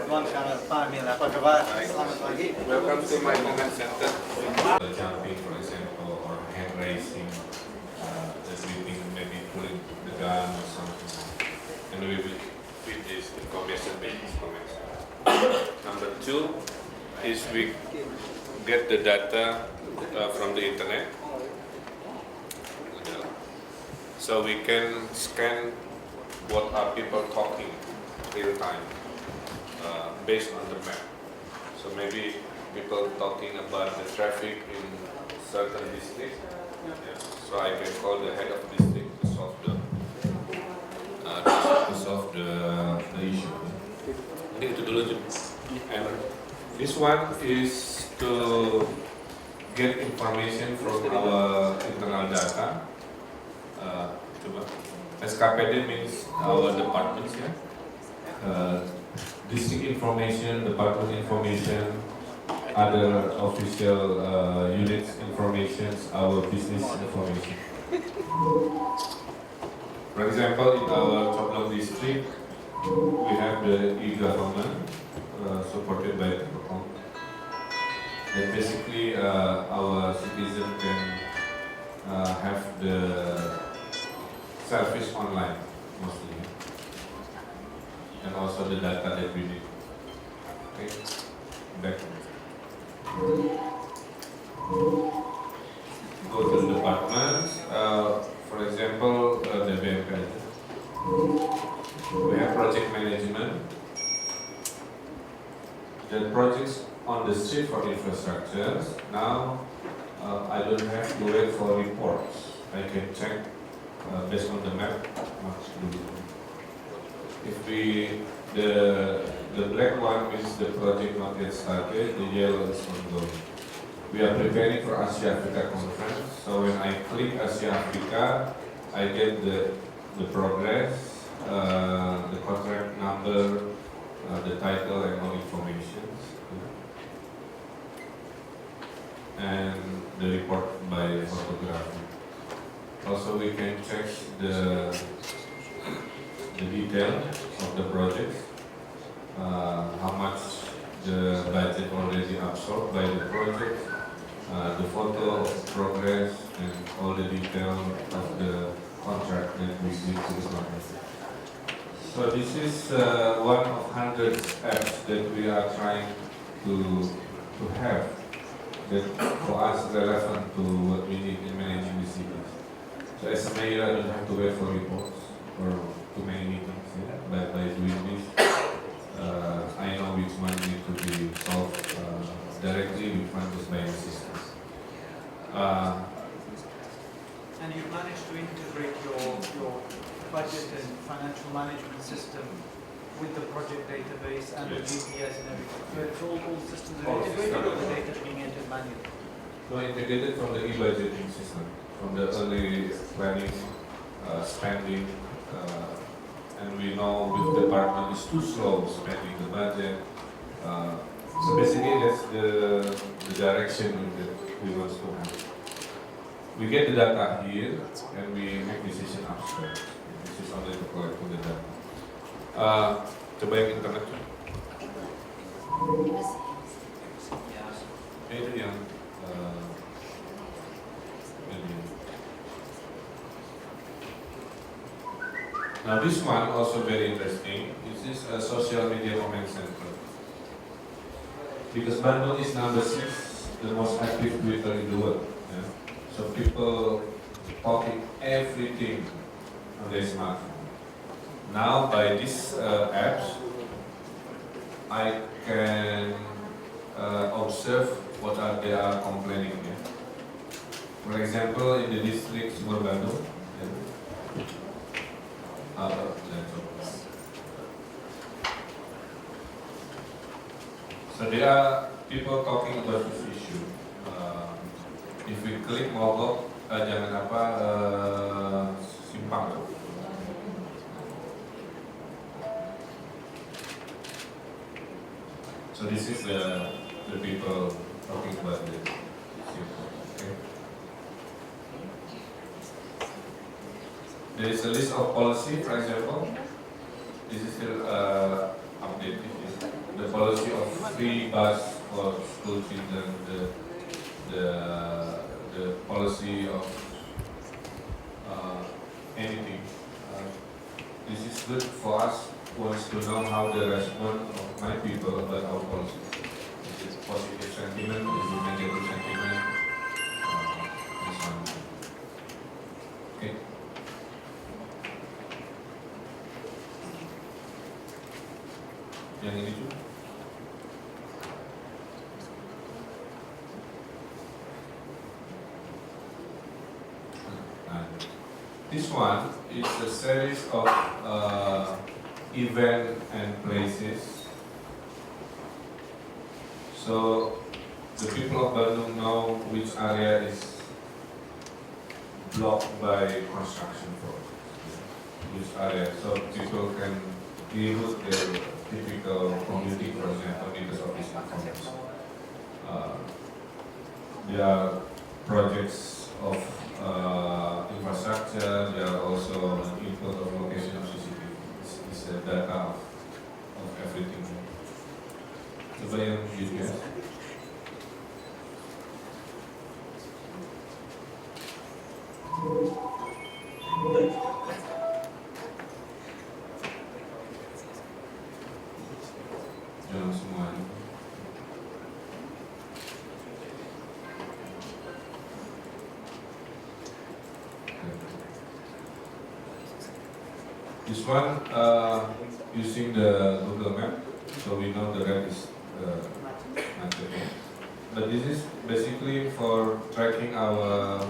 teman-teman karena Fahmi apa kabar? Selamat pagi. Welcome to my comment center. Jumping, for example, or hand raising, the sweeping, maybe pulling the gun or something. And we will feed this information-based comments. Number 2 is we get the data from the internet. So we can scan what are people talking real time based on the map. So maybe people talking about the traffic in certain district. Yeah. So I can call the head of district to solve the issue. Ini itu dulu. And this one is to get information from our internal data. SKPD means our departments, yeah. District information, department information, other official units information, our business information. For example, in our Coblong district, we have the e-government supported by Telkom. And basically, our citizen can have the service online mostly, and also the data that we need. Okay, back. Go to the departments. For example, the BMK. We have project management. The projects on the street for infrastructure. Now, I don't have to wait for reports. I can check based on the map. If the black one means the project not yet started, the yellow is ongoing. We are preparing for Asia Africa conference. So when I click Asia Africa, I get the progress, the contract number, the title, and all information, and the report by photography. Also, we can check the detail of the project, how much the budget already absorbed by the project, the photo of progress, and all the detail of the contract that we give to the client. So this is one of hundreds apps that we are trying to have that for us relevant to what we need in managing the cities. So as a mayor, I don't have to wait for reports or too many meetings. Yeah? But by doing this, I know which one need to be solved directly, which one is by assistance. And you've managed to integrate your budget and financial management system with the project database and the GPS and everything. So it's all systems are integrated, or the data being entered manually? No, integrated from the e-budgeting system, from the early planning, spending, and we know with the department is too slow spending the budget. So basically that's the direction that we want to have. We get the data here and we make decision upstream. This is only to collect the data. Coba yang internet. Itu yang now this one also very interesting. This is a social media comment center. Because Bandung is number 6, the most active Twitter in the world. Yeah? So people talking everything on their smartphone. Now by these apps, I can observe what they are complaining. Yeah? For example, in the district Sumur Bandung, so there are people talking about this issue. If we click mogok, jangan apa simpang. So this is the people talking about this issue. Okay. There is a list of policy, for example. This is still updated. The policy of free bus for school children, the policy of anything. This is good for us who wants to know how the response of my people about our policy. Is it positive sentiment? Is it negative sentiment? This one. Okay. Yang ini juga. This one is a series of event and places. So the people of Bandung know which area is blocked by construction projects. Which area, so people can reroute their typical commuting, for example, because of this information. There are projects of infrastructure, there are also input of location of CCTV. It's the data of everything. Coba yang GPS. Jangan semuanya. This one using the Google Map, so we know the red is matching. But this is basically for tracking our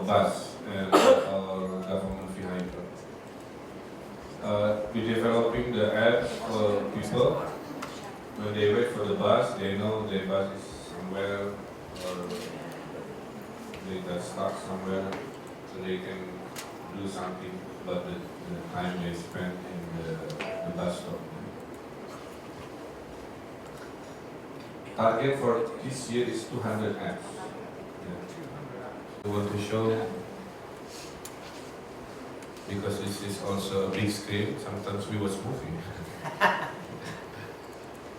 bus and our government vehicle. We're developing the app for people. When they wait for the bus, they know the bus is somewhere or they got stuck somewhere, so they can do something about the time they spend in the bus stop. Target for this year is 200 apps. I want to show, because this is also a big screen, sometimes we watch movie.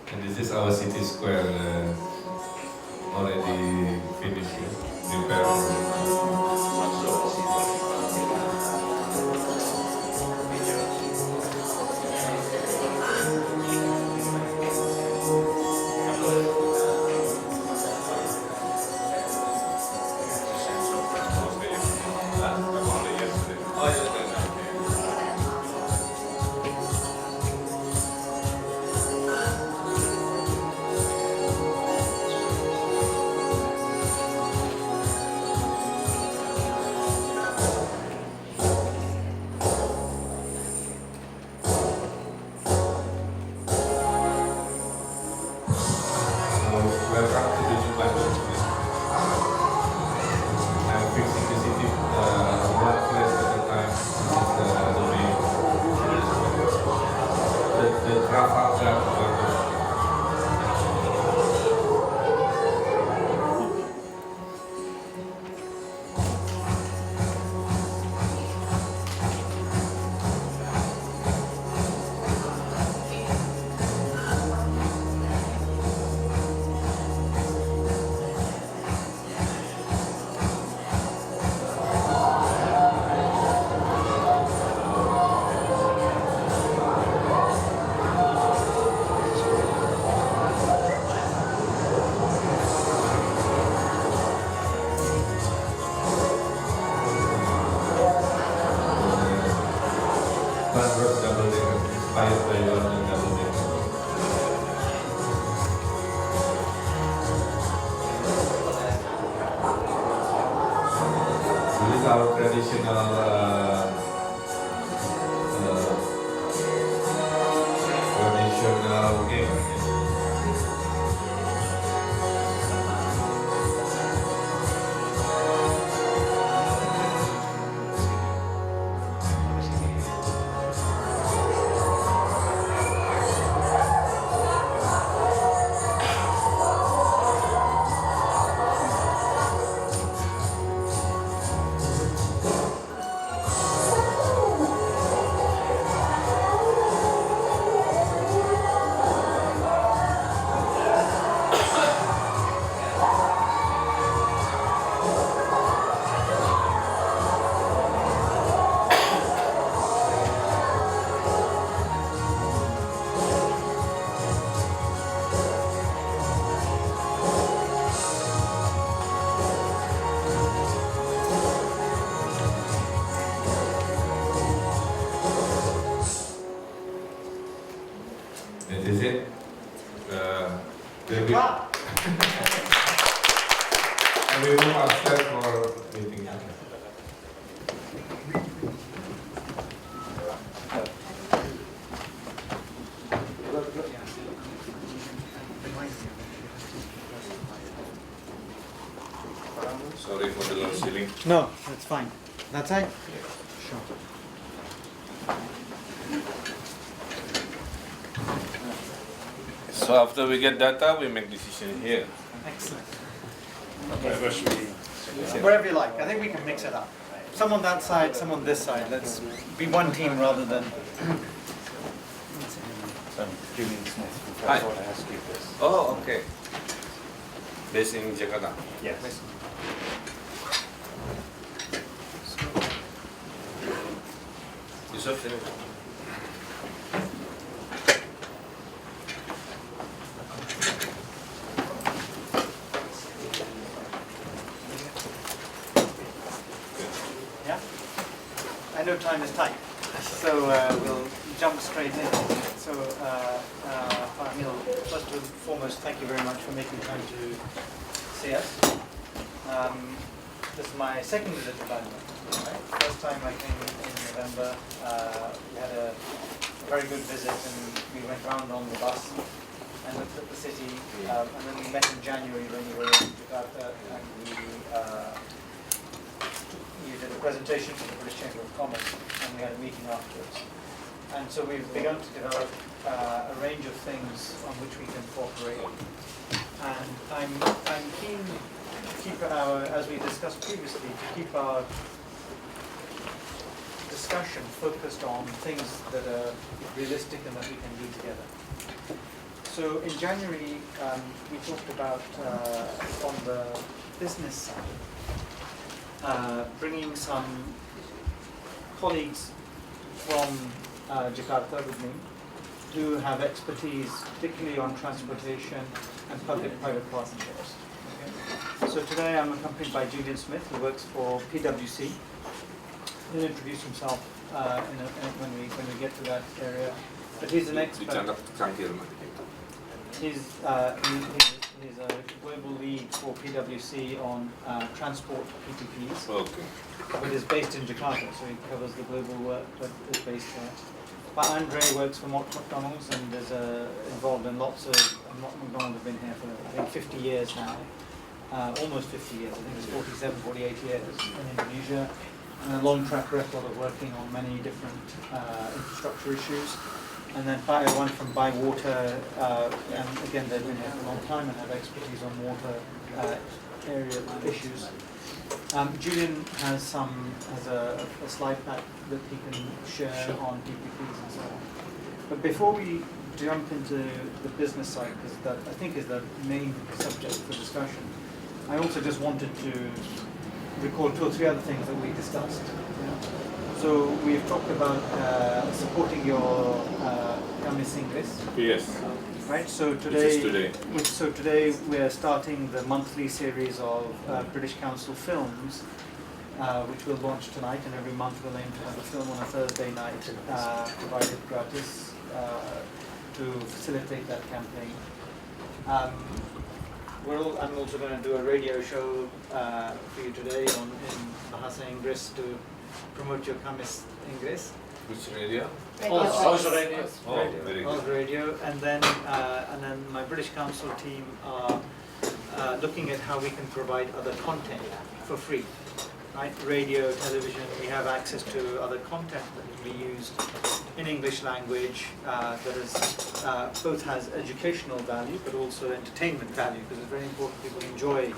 And this is our city square already finished, prepared. Our traditional game. Then we, and we move upstairs for meeting. Sorry for the low ceiling. No, that's fine. That side? Sure. So after we get data, we make decision here. Excellent. Whatever should we? Wherever you like. I think we can mix it up. Some on that side, some on this side. Let's be one team rather than... I'm Julian Smith from Hi. Kerja. I want to ask you this. Oh, okay. Based in Jakarta. Yes. Yusuf, sini. Yeah? I know time is tight, so we'll jump straight in. So, Emil, first and foremost, thank you very much for making time to see us. This is my second visit to London. Right? First time I came in November, we had a very good visit and we went round on the bus and looked at the city, and then we met in January when we were in Jakarta and you did a presentation for the British Chamber of Commerce and we had a meeting afterwards. And so we've begun to develop a range of things on which we can cooperate. And I'm keen to keep our, as we discussed previously, to keep our discussion focused on things that are realistic and that we can do together. So in January, we talked about on the business side, bringing some colleagues from Jakarta with me who have expertise, particularly on transportation and public-private partnerships. Okay. So today I'm accompanied by Julian Smith, who works for PwC. He'll introduce himself when we get to that area. But he's an expert. He's a global lead for PwC on transport PPPs. Okay. But is based in Jakarta, so he covers the global work, but is based there. But Andre works for McDonald's and is involved in lots of. McDonald's have been here for I think 50 years now, almost 50 years. I think it's 47, 48 years in Indonesia, and a long track record of working on many different infrastructure issues. And then one from Bywater, and again they've been here for a long time and have expertise on water area issues. Julian has a slide pack that he can share on PPPs and so on. But before we jump into the business side, because that I think is the main subject for discussion, I also just wanted to recall 2 or 3 other things that we discussed. So we've talked about supporting your Kamis Inggris. Yes. Right. So today we are starting the monthly series of British Council films, which we'll launch tonight, and every month we'll aim to have a film on a Thursday night, provided gratis, to facilitate that campaign. I'm also going to do a radio show for you today in Bahasa Inggris to promote your Kamis Inggris. Which radio? Also radio. Oh, very good. Also radio, and then my British Council team are looking at how we can provide other content for free. Right, radio, television. We have access to other content that can be used in English language that is both has educational value but also entertainment value, because it's very important people enjoy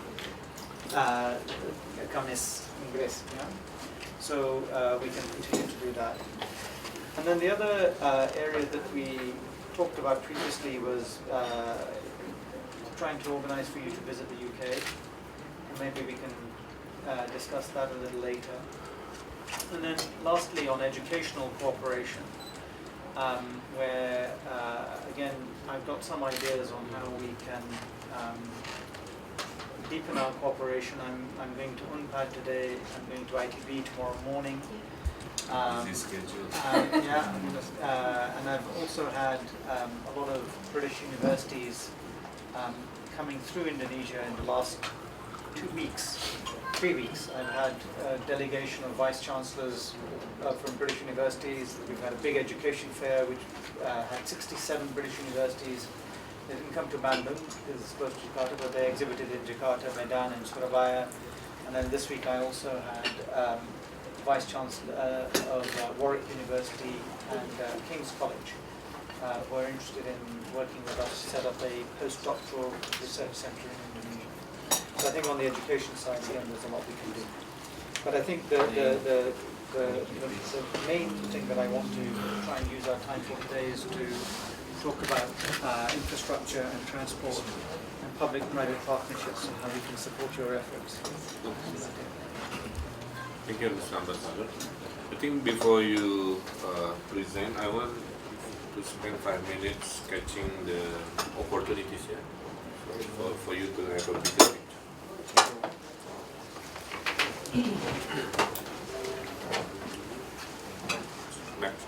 Kamis Inggris. Yeah? So we can continue to do that. And then the other area that we talked about previously was trying to organize for you to visit the UK. And maybe we can discuss that a little later. And then lastly, on educational cooperation, where again, I've got some ideas on how we can deepen our cooperation. I'm going to UNPAD today, I'm going to ITB tomorrow morning. And I've also had a lot of British universities coming through Indonesia in the last 3 weeks. I've had a delegation of vice chancellors from British universities. We've had a big education fair which had 67 British universities. They didn't come to Bandung because it's close to Jakarta, but they exhibited in Jakarta, Medan and Surabaya. And then this week I also had Vice Chancellor of Warwick University and King's College were interested in working with us to set up a postdoctoral research centre in Indonesia. So I think on the education side, again, there's a lot we can do. But I think the main thing that I want to try and use our time for today is to talk about infrastructure and transport and public-private partnerships and how we can support your efforts. Thank you, Mr. Ambassador. I think before you present, I want to spend 5 minutes sketching the opportunities here for you to have a bigger picture. Next.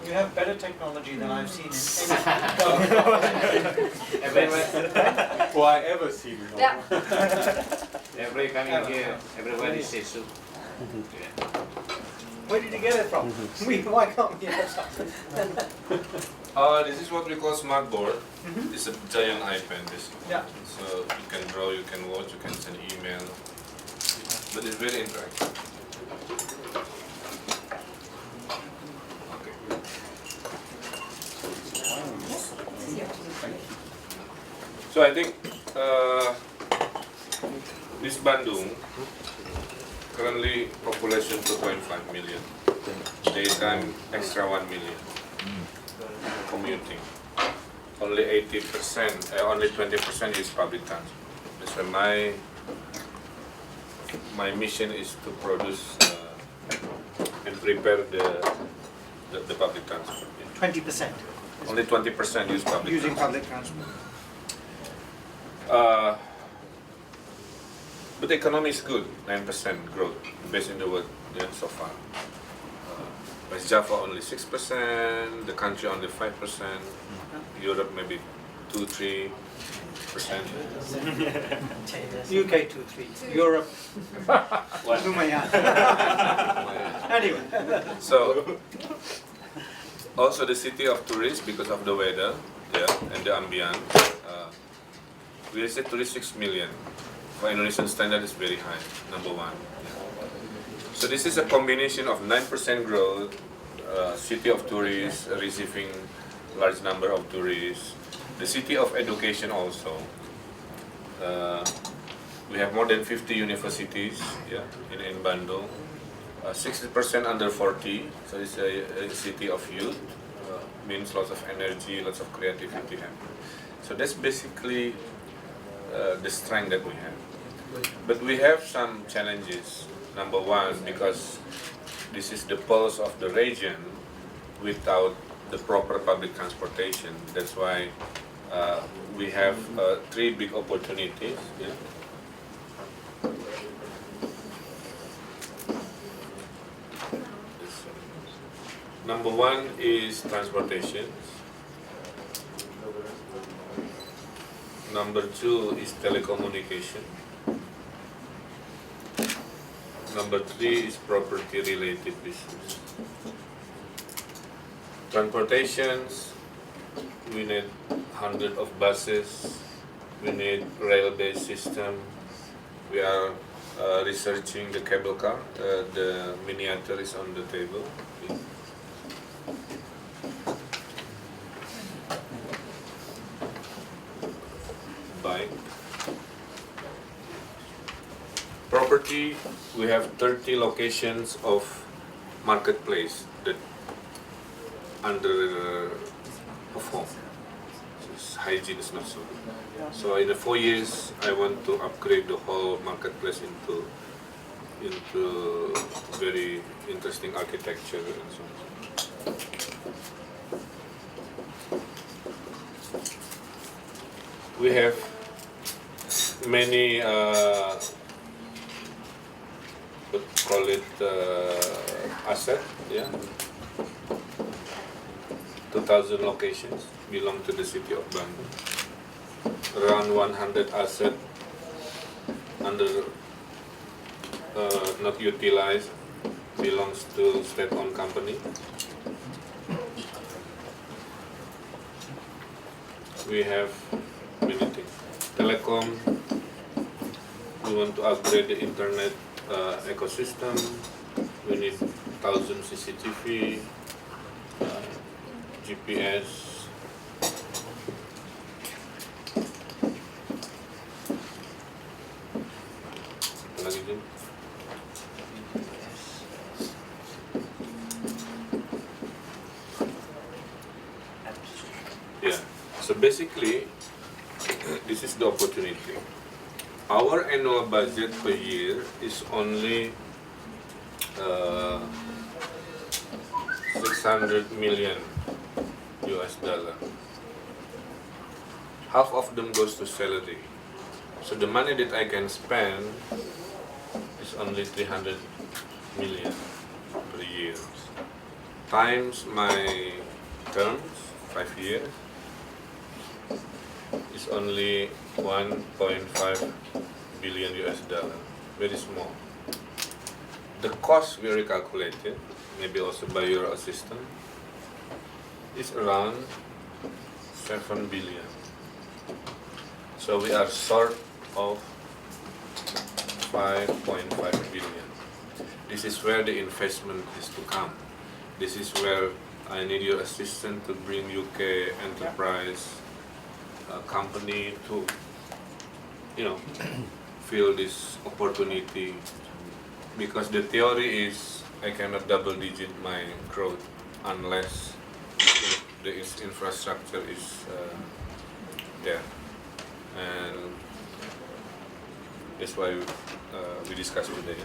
You have better technology than I've seen in any Or I ever seen. Yeah. Every coming here, everybody says so. Where did you get it from? Why can't we have something? This is what we call smart board. It's a giant iPad, basically. Yeah. So you can draw, you can watch, you can send email, but it's very interactive. Okay. So I think this Bandung currently population 2.5 million. Daytime extra 1 million. Commuting. Only 80%, only 20% use public transport. So my mission is to produce and prepare the public transport. 20%. Only 20% use public Using transport. public transport. But the economy is good, 9% growth based in the world so far. West Java only 6%, the country only 5%, Europe maybe 2-3%. UK 2-3, Europe. Lumayan. Anyway. So, also the city of tourists because of the weather, and the ambient. We said 36 million. For Indonesian standard is very high, number 1. So this is a combination of 9% growth, city of tourists receiving large number of tourists, the city of education also. We have more than 50 universities in Bandung, 60% under 40, so it's a city of youth, means lots of energy, lots of creativity. So that's basically the strength that we have. But we have some challenges. Number 1, because this is the pulse of the region without the proper public transportation. That's why we have 3 big opportunities. Number 1 is transportation. Number 2 is telecommunication. Number 3 is property-related business. Transportations, we need hundreds of buses. We need rail-based system. We are researching the cable car. The miniature is on the table. Bike. Property, we have 30 locations of marketplace that under perform. So it's hygiene is not so good. So in the 4 years, I want to upgrade the whole marketplace into very interesting architecture and so on. We have many call it asset, yeah. 2,000 locations belong to the city of Bandung. Around 100 asset under not utilized belongs to state-owned company. We have many things. Telecom, we want to upgrade the internet ecosystem. We need 1,000 CCTV, GPS. Apa lagi, Jun? Yeah. So basically, this is the opportunity. Our annual budget per year is only 600 million US dollar. Half of them goes to salary. So the money that I can spend is only 300 million per year. Times my terms, 5 years, is only 1.5 billion US dollar. Very small. The cost we recalculated, maybe also by your assistant, is around 7 billion. So we are short of 5.5 billion. This is where the investment is to come. This is where I need your assistance to bring UK enterprise company to, feel this opportunity. Because the theory is I cannot double digit my growth unless the infrastructure is there, and that's why we discussed today.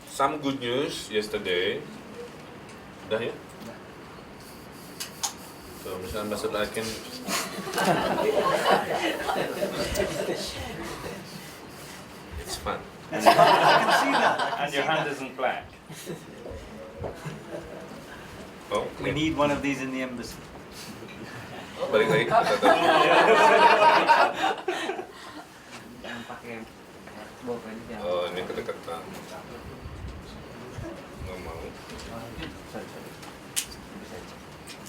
Some good news yesterday. Dah ya? So, Mr. Ambassador, I can. It's fun. I can see that. And your hand isn't black. Oh, We need one of these in the embassy. balik lagi kita tadi. Jangan pakai boba ini jangan. Oh, ini kedekatan. Nggak mau. Sorry.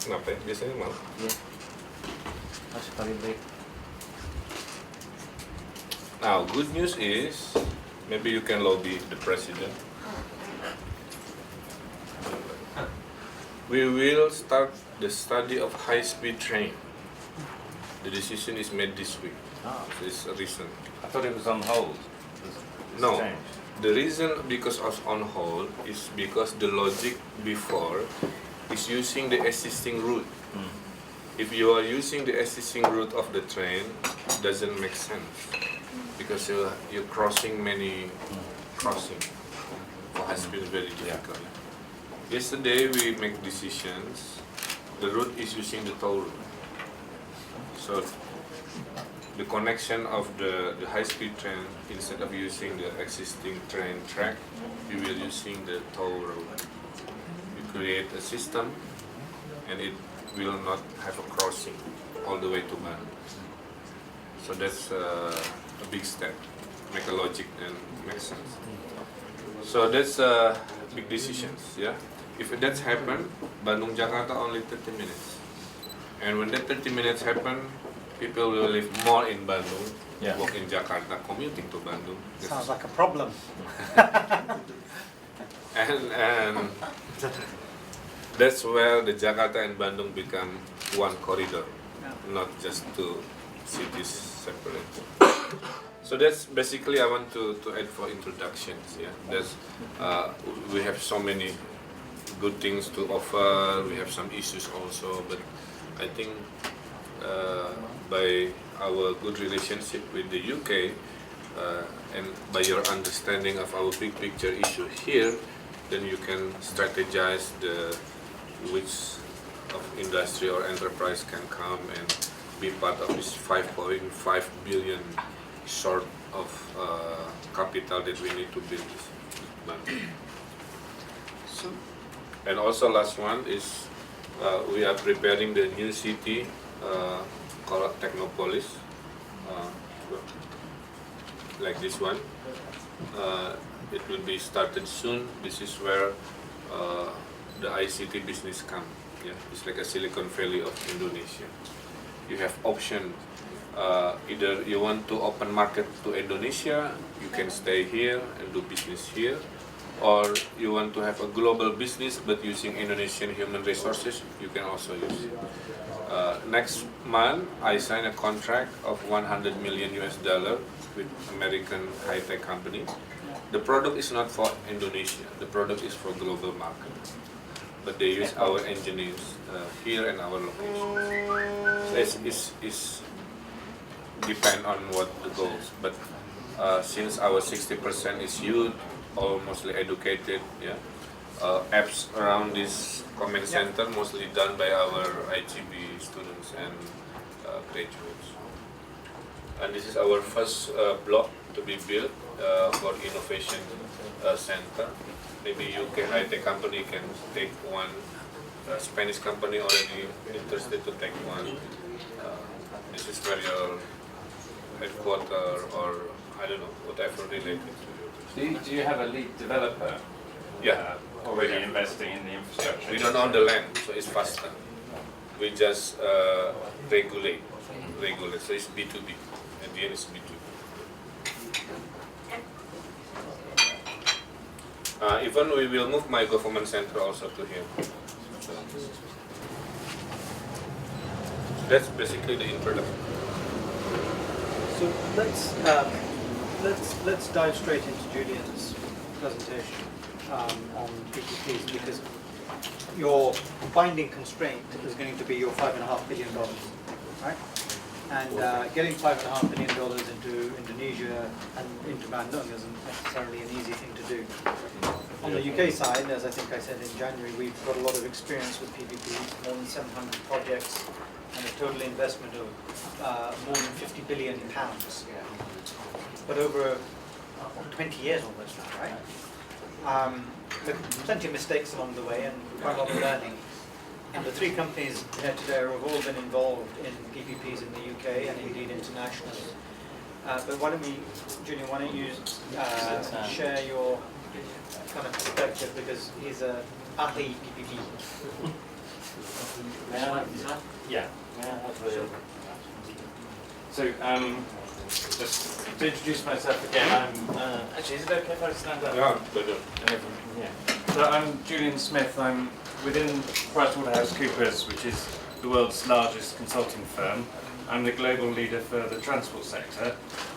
Kenapa ya? Biasanya mau. Iya. Harus paling baik. Now, good news is maybe you can lobby the president. We will start the study of high-speed train. The decision is made this week. So it's recent. I thought it was on hold. No, changed. the reason because of on hold is because the logic before is using the existing route. If you are using the existing route of the train, it doesn't make sense because you're crossing many crossing. For high speed is very difficult. Yesterday we make decisions. The route is using the toll route. So the connection of the high-speed train, instead of using the existing train track, we will using the toll road. We create a system, and it will not have a crossing all the way to Bandung. So that's a big step, make a logic and make sense. So that's big decisions, yeah. If that's happen, Bandung Jakarta only 30 minutes, and when that 30 minutes happen, people will live more in Bandung, work in Jakarta, commuting to Bandung. Sounds like a problem. And that's where the Jakarta and Bandung become one corridor, not just two cities separate. So that's basically I want to add for introductions. Yeah, that's we have so many good things to offer. We have some issues also, but I think by our good relationship with the UK and by your understanding of our big picture issue here, then you can strategize which of industry or enterprise can come and be part of this 5.5 billion sort of capital that we need to build this bank. So, And also last one is we are preparing the new city called Technopolis, like this one. It will be started soon. This is where the ICT business come. Yeah, it's like a Silicon Valley of Indonesia. You have option. Either you want to open market to Indonesia, you can stay here and do business here, or you want to have a global business but using Indonesian human resources, you can also use it. Next month, I signed a contract of $100 million with American high-tech company. The product is not for Indonesia. The product is for global market. But they use our engineers here and our location. So it's depend on what the goals. But since our 60% is youth, or mostly educated, yeah, apps around this comment center mostly done by our IGB students and graduates. And this is our first block to be built for innovation center. Maybe UK high-tech company can take one. Spanish company already interested to take one. This is where your headquarter or I don't know, whatever related to you. Do you have a lead developer Yeah. already investing in the infrastructure? We don't own the land, so it's faster. We just regulate. So it's B2B. At the end, it's B2B. Even we will move my government center also to here. So that's basically the introduction. so let's dive straight into Julian's presentation on PPPs, because your binding constraint is going to be your $5.5 billion, right? And getting $5.5 billion into Indonesia and into Bandung isn't necessarily an easy thing to do. On the UK side, as I think I said in January, we've got a lot of experience with PPPs, more than 700 projects, and a total investment of more than £50 billion. But over 20 years almost now, right? With plenty of mistakes along the way and quite a lot of learning. And the three companies here today have all been involved in PPPs in the UK and indeed internationally. But why don't we, Julian, why don't you share your kind of perspective, because he's a ahli PPP. May I have this? Yeah. May I have the... So, just to introduce myself again, I'm... actually, is it okay if I stand up? Yeah, good. Yeah. So I'm Julian Smith. I'm within PricewaterhouseCoopers, which is the world's largest consulting firm. I'm the global leader for the transport sector,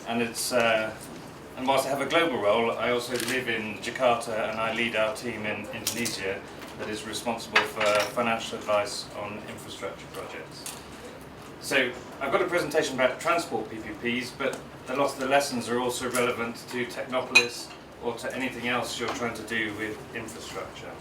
and it's and whilst I have a global role, I also live in Jakarta and I lead our team in Indonesia that is responsible for financial advice on infrastructure projects. So I've got a presentation about transport PPPs, but a lot of the lessons are also relevant to Technopolis or to anything else you're trying to do with infrastructure.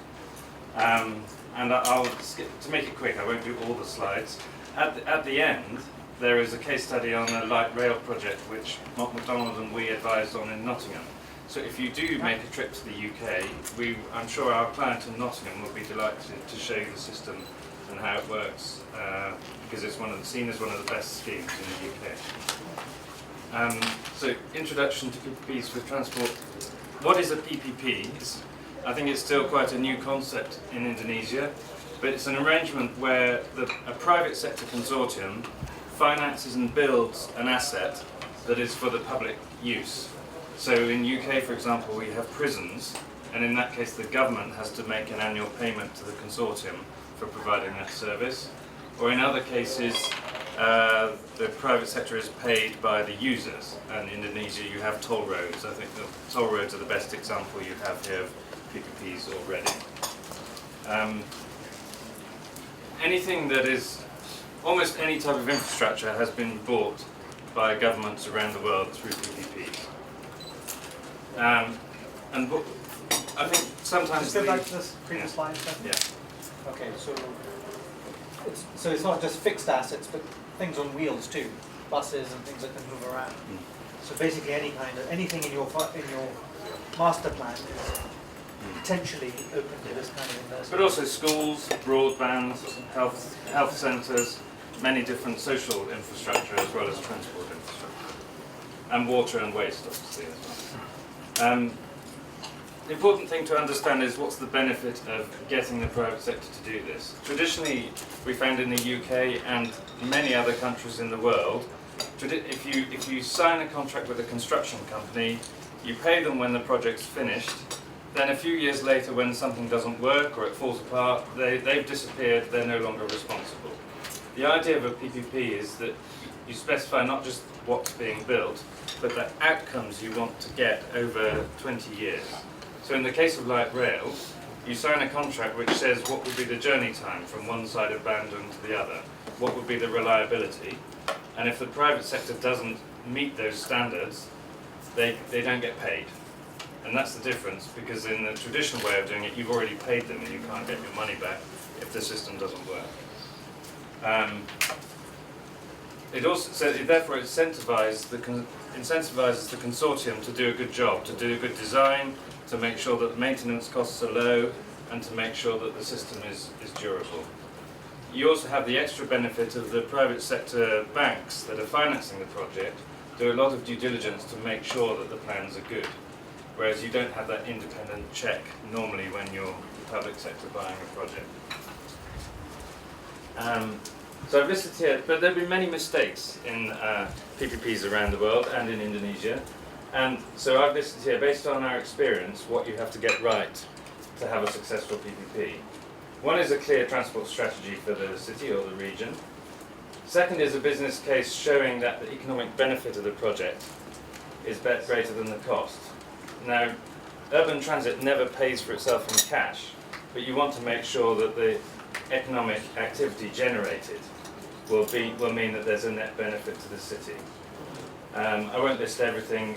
And I'll skip, to make it quick, I won't do all the slides. At the end, there is a case study on a light rail project which Mott MacDonald and we advised on in Nottingham. So if you do make a trip to the UK, I'm sure our client in Nottingham will be delighted to show you the system and how it works, because it's seen as one of the best schemes in the UK. So introduction to PPPs for transport. What is a PPP? I think it's still quite a new concept in Indonesia, but it's an arrangement where a private sector consortium finances and builds an asset that is for the public use. So in UK, for example, we have prisons, and in that case the government has to make an annual payment to the consortium for providing that service. Or in other cases, the private sector is paid by the users, and in Indonesia you have toll roads. I think the toll roads are the best example you have here of PPPs already. Anything that is almost any type of infrastructure has been bought by governments around the world through PPPs. And I think sometimes Just go back to this previous slide. Then. yeah. Okay, so it's not just fixed assets, but things on wheels too, buses and things that can move around. So basically, anything in your master plan is potentially open to this kind of investment. But also schools, broadband, health centres, many different social infrastructure as well as transport infrastructure, and water and waste, obviously as well. The important thing to understand is what's the benefit of getting the private sector to do this. Traditionally, we found in the UK and many other countries in the world, if you sign a contract with a construction company, you pay them when the project's finished, then a few years later when something doesn't work or it falls apart, they've disappeared, they're no longer responsible. The idea of a PPP is that you specify not just what's being built, but the outcomes you want to get over 20 years. So in the case of light rail, you sign a contract which says what would be the journey time from one side of Bandung to the other, what would be the reliability, and if the private sector doesn't meet those standards, they don't get paid. And that's the difference, because in the traditional way of doing it, you've already paid them and you can't get your money back if the system doesn't work. Therefore it incentivizes the consortium to do a good job, to do a good design, to make sure that the maintenance costs are low, and to make sure that the system is durable. You also have the extra benefit of the private sector banks that are financing the project do a lot of due diligence to make sure that the plans are good, whereas you don't have that independent check normally when you're the public sector buying a project. So I've listed here, but there have been many mistakes in PPPs around the world and in Indonesia. And so I've listed here, based on our experience, what you have to get right to have a successful PPP. One is a clear transport strategy for the city or the region. Second is a business case showing that the economic benefit of the project is greater than the cost. Now, urban transit never pays for itself in cash, but you want to make sure that the economic activity generated will mean that there's a net benefit to the city. I won't list everything.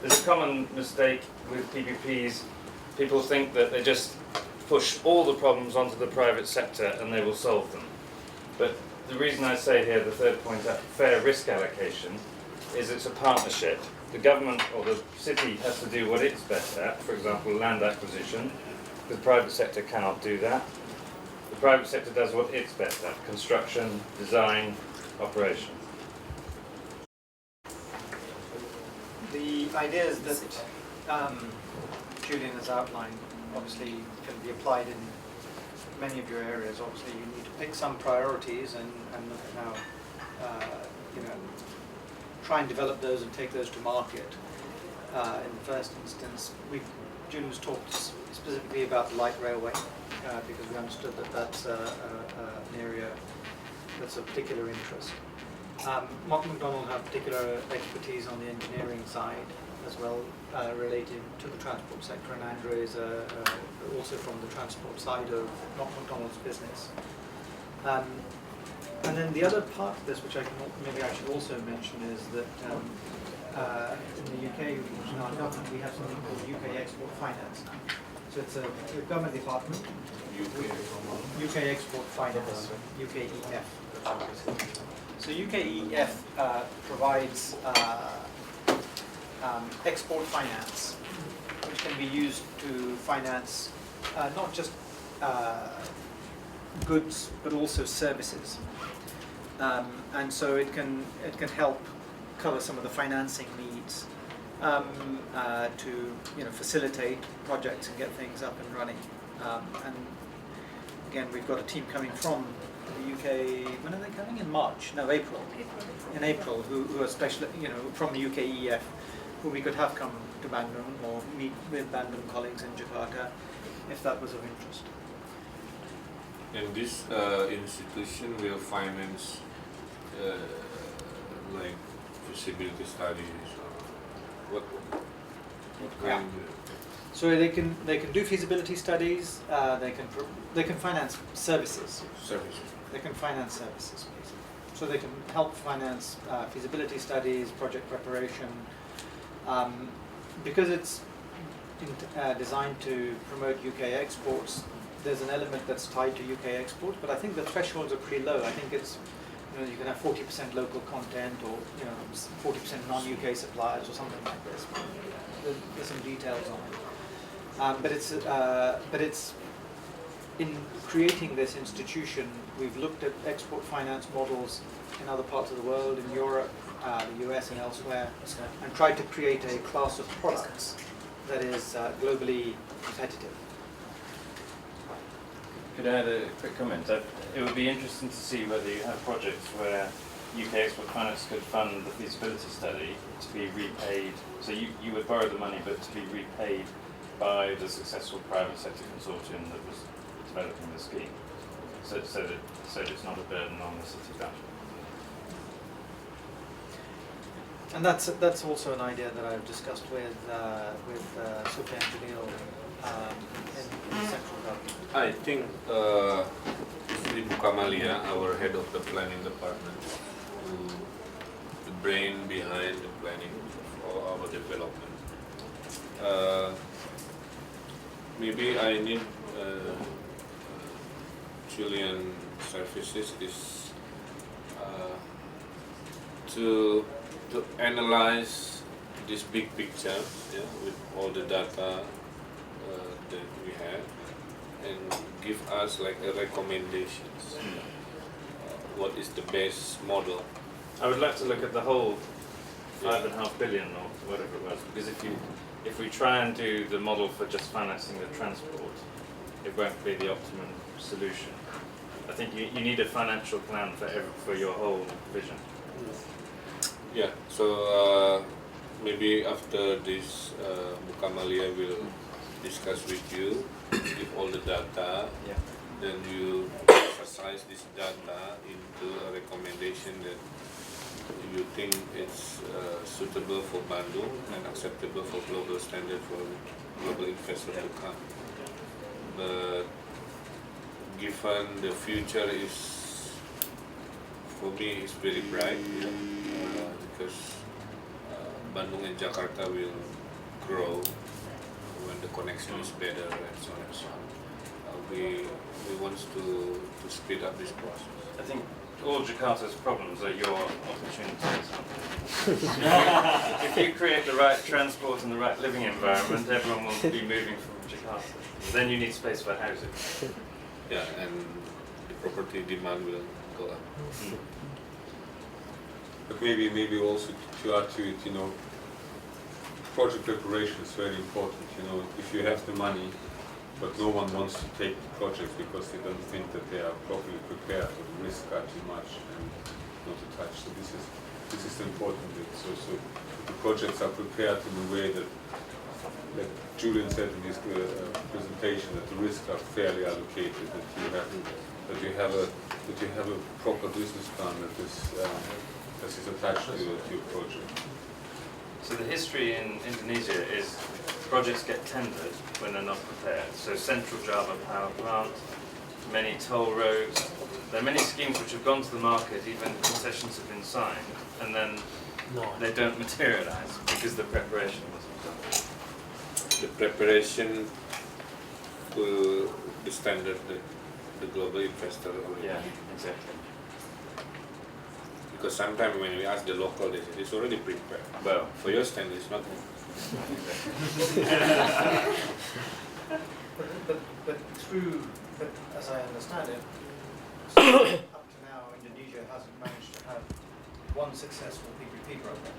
There's a common mistake with PPPs. People think that they just push all the problems onto the private sector and they will solve them. But the reason I say here, the third point, that fair risk allocation, is it's a partnership. The government or the city has to do what it's best at, for example, land acquisition. The private sector cannot do that. The private sector does what it's best at: construction, design, operation. The ideas that Julian has outlined obviously can be applied in many of your areas. Obviously, you need to pick some priorities and look at how try and develop those and take those to market. In the first instance, Julian's talked specifically about the light railway because we understood that that's an area that's of particular interest. Mark McDonald have particular expertise on the engineering side as well, related to the transport sector, and Andrew is also from the transport side of Mark McDonald's business. And then the other part of this, which maybe I should also mention, is that in the UK, in our government, we have something called UK Export Finance. So it's a government department, UK Export Finance, UKEF. So UKEF provides export finance, which can be used to finance not just goods but also services, and so it can help cover some of the financing needs to facilitate projects and get things up and running. And again, we've got a team coming from the UK. When are they coming? In March? No, April. In April, who are special, from the UKEF, who we could have come to Bandung or meet with Bandung colleagues in Jakarta, if that was of interest. And this institution will finance like feasibility studies or what kind? So they can do feasibility studies. They can finance services. Services. They can finance services, basically. So they can help finance feasibility studies, project preparation. Because it's designed to promote UK exports, there's an element that's tied to UK exports, but I think the thresholds are pretty low. I think it's, you can have 40% local content, or 40% non-UK suppliers, or something like this. There's some details on it. But it's in creating this institution, we've looked at export finance models in other parts of the world, in Europe, the US, and elsewhere, and tried to create a class of products that is globally competitive. Could I add a quick comment? It would be interesting to see whether you have projects where UK Export Finance could fund the feasibility study to be repaid. So you would borrow the money, but to be repaid by the successful private sector consortium that was developing the scheme, so that it's not a burden on the city budget. And that's also an idea that I've discussed with Sophia Angelil in central government. I think Sri Bukamalia, our head of the planning department, the brain behind the planning for our development. Maybe I need Julian services is to analyze this big picture, with all the data that we have, and give us like a recommendations. What is the best model? I would like to look at the whole 5.5 billion or whatever it was, because if we try and do the model for just financing the transport, it won't be the optimum solution. I think you need a financial plan for your whole vision. Yeah, so maybe after this, Bukamalia will discuss with you, give all the data, then you emphasize this data into a recommendation that you think it's suitable for Bandung and acceptable for global standard for global investors to come. But given the future is, for me, is very bright, because Bandung and Jakarta will grow when the connection is better and so on and so on. We want to speed up this process. I think all Jakarta's problems are your opportunities. If you create the right transport and the right living environment, everyone will be moving from Jakarta. Then you need space for housing. Yeah, and the property demand will go up. But maybe also to add to it, project preparation is very important. If you have the money, but no one wants to take the project because they don't think that they are properly prepared, or the risks are too much and not to touch. So this is the important bit. So the projects are prepared in a way that, like Julian said in his presentation, that the risks are fairly allocated, that you have a proper business plan that is attached to your project. So the history in Indonesia is projects get tendered when they're not prepared. So Central Java Power Plant, many toll roads, there are many schemes which have gone to the market, even concessions have been signed, and then they don't materialize because the preparation wasn't done. The preparation to the standard that the global investor already. Yeah, exactly. Because sometimes when we ask the local, they say it's already prepared. Well, For your standard, it's not. But as I understand it, up to now, Indonesia hasn't managed to have one successful PPP program.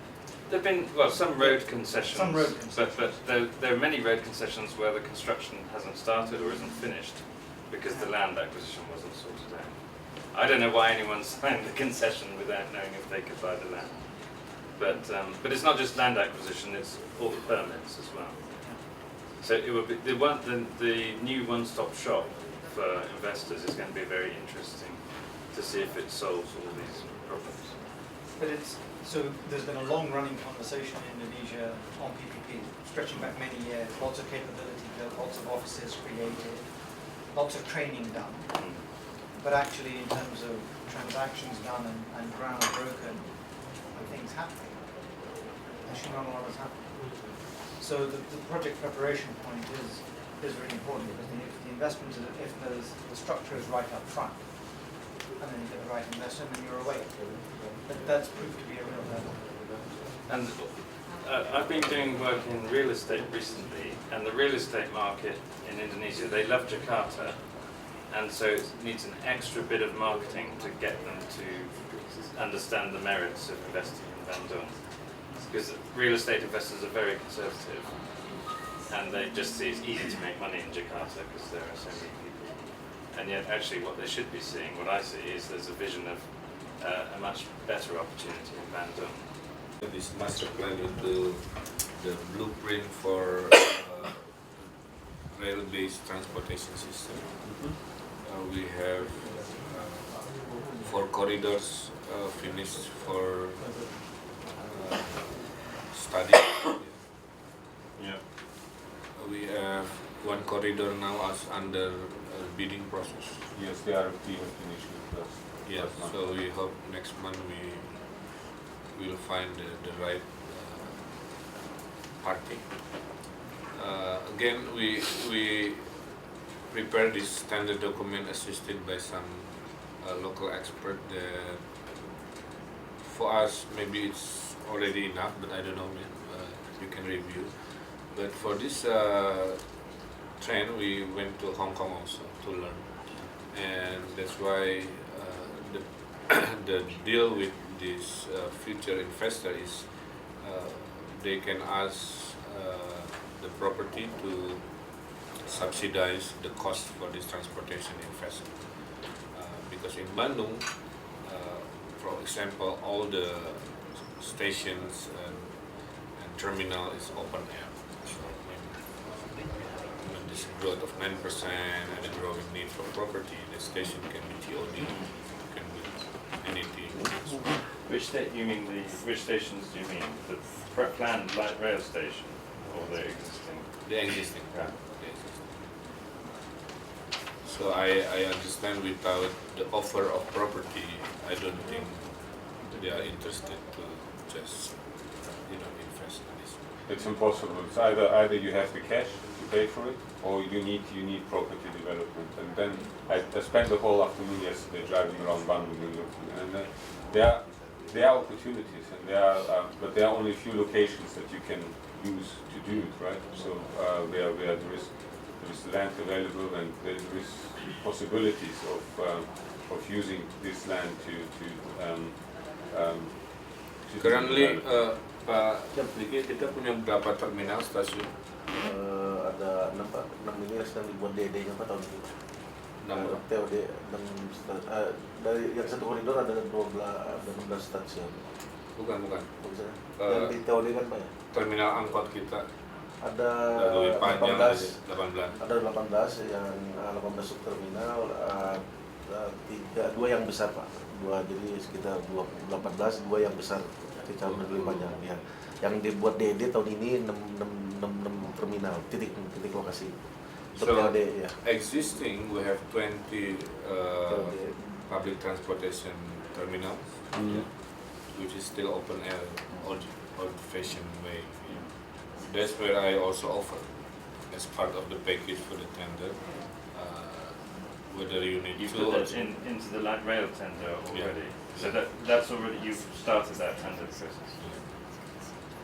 there have been, some road concessions. Some road concessions. But there are many road concessions where the construction hasn't started or isn't finished because the land acquisition wasn't sorted out. I don't know why anyone signed the concession without knowing if they could buy the land. But it's not just land acquisition; it's all the permits as well. So it would be the new one-stop shop for investors is going to be very interesting to see if it solves all these problems. But there's been a long-running conversation in Indonesia on PPP, stretching back many years. Lots of capability built, lots of offices created, lots of training done. but actually in terms of transactions done and ground broken, and things happening, actually not a lot is happening. So the project preparation point is really important, because if the investment, if the structure is right up front, and then you get the right investor, then you're away. But that's proved to be a real level. And I've been doing work in real estate recently, and the real estate market in Indonesia, they love Jakarta, and so it needs an extra bit of marketing to get them to understand the merits of investing in Bandung. Because real estate investors are very conservative, and they just see it's easy to make money in Jakarta because there are so many people. And yet actually what they should be seeing, what I see, is there's a vision of a much better opportunity in Bandung. This master plan into the blueprint for rail-based transportation system. We have 4 corridors finished for study. Yeah. We have 1 corridor now as under bidding process. Yes, the RFP has been issued last Yeah, month. so we hope next month we will find the right party. Again, we prepare this standard document assisted by some local expert. That for us, maybe it's already enough, but I don't know. You can review. But for this trend, we went to Hong Kong also to learn, and that's why the deal with this future investor is they can ask the property to subsidize the cost for this transportation investment. Because in Bandung, for example, all the stations and terminal is open air. So when this growth of 9% and the growing need for property, the station can be TOD, can be anything. Which stations do you mean? The planned light rail station or the existing? The existing. Yeah. The existing. So I understand without the offer of property, I don't think they are interested to just invest in this. It's impossible. It's either you have the cash to pay for it, or you need property development. And then I spent the whole afternoon yesterday driving around Bandung and looking, and there are opportunities, and but there are only a few locations that you can use to do it, right? So where there is land available, and there is possibilities of using this land to Currently, Pak Diki, kita punya berapa terminal stasiun? Ada 6 Pak, 6 ini sedang dibuat DD-nya Pak tahun ini. 6. TOD dari yang satu koridor ada 16 stasiun. Bukan. Yang di TOD kan Pak ya? Terminal angkot kita Ada lebih panjang, 18. Ada 18 yang 18 subterminal, 2 yang besar Pak. 2 jadi sekitar 18, 2 yang besar. Kita lebih panjang ya. Yang dibuat DD tahun ini 6 terminal, titik lokasi. So, TOD, ya. existing, we have 20 public transportation terminals, which is still open air, old-fashioned way. That's where I also offer, as part of the package for the tender, whether you need You to. put that into the light rail tender already. Yeah. So that's already, you've started that tender process.